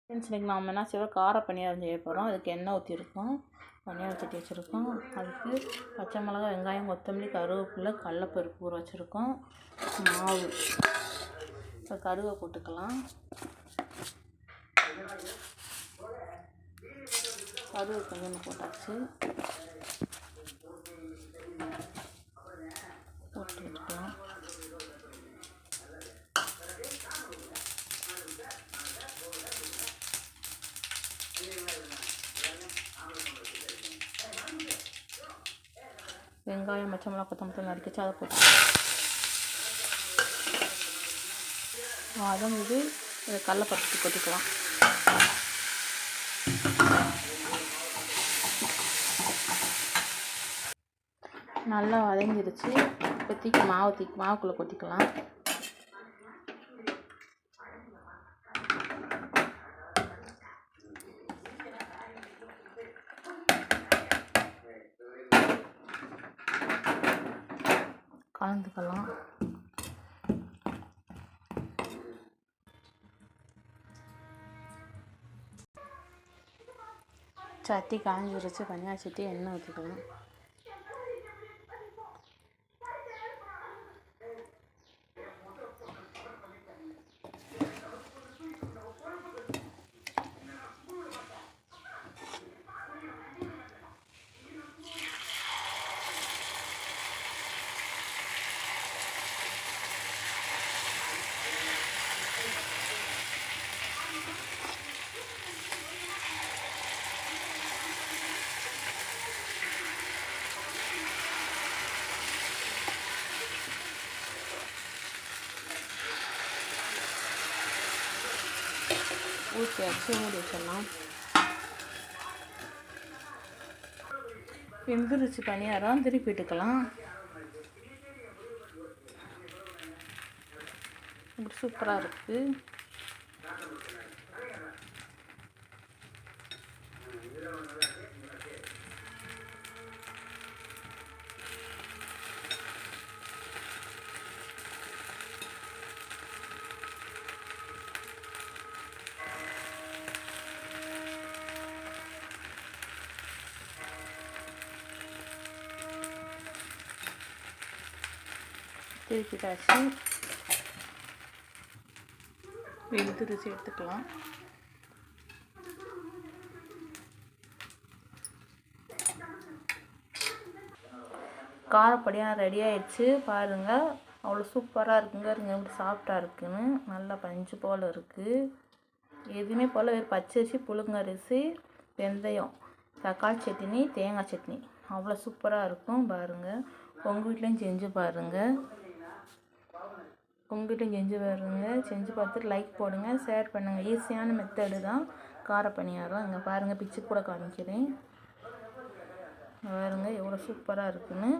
Friends இன்றைக்கி நாம் என்ன செய்வோம், கார பணியாரம் செய்ய போகிறோம். அதுக்கு எண்ணெய் ஊற்றிருக்கோம், பணியாரம் சட்டி வச்சுருக்கோம். அதுக்கு பச்சை மிளகாய், வெங்காயம், கொத்தமல்லி, கருவேப்பிலை, கடலைப்பருப்பு ஊற வச்சுருக்கோம். மாவு, இப்போ கடுகை போட்டுக்கலாம். கடுகு கொஞ்சம் போட்டாச்சு. போட்டு வச்சுக்கலாம். வெங்காயம், பச்சை மிளகாய், கொத்தமல்லி நறுக்கிச்சு அதை போட்டு வதங்குது. இதை கடலைப்பருப்பு கொட்டிக்கலாம். நல்லா வதங்கிடுச்சு. இப்போ மாவுக்குள்ளே கொட்டிக்கலாம். கலந்துக்கலாம். சட்டி காஞ்சிருச்சு. பனியார சட்டி, எண்ணெய் ஊற்றிக்கலாம். ஊற்றி வச்சு மூடி வச்சிடலாம். வெந்துருச்சு பணியாரம். திருப்பிட்டுக்கலாம். இப்படி சூப்பராக இருக்குது. திருப்பிட்டாச்சு. வெந்துருச்சு, எடுத்துக்கலாம். காரப்படியாக ரெடி ஆயிடுச்சு. பாருங்கள், அவ்வளோ சூப்பராக இருக்குங்க. எப்படி சாஃப்டாக இருக்குன்னு. நல்லா பஞ்சு போல் இருக்குது. எதுவுமே போல் வெறும் பச்சரிசி, புழுங்கரிசி, வெந்தயம், தக்காளி சட்னி, தேங்காய் சட்னி அவ்வளோ சூப்பராக இருக்கும். பாருங்கள், உங்கள் வீட்லேயும் செஞ்சு பாருங்கள். செஞ்சு பார்த்துட்டு லைக் போடுங்க, ஷேர் பண்ணுங்கள். ஈஸியான மெத்தடு தான் கார பணியாரம். இங்கே பாருங்கள், பிச்சு கூட காமிக்கிறேன். பாருங்கள் எவ்வளோ சூப்பராக இருக்குன்னு.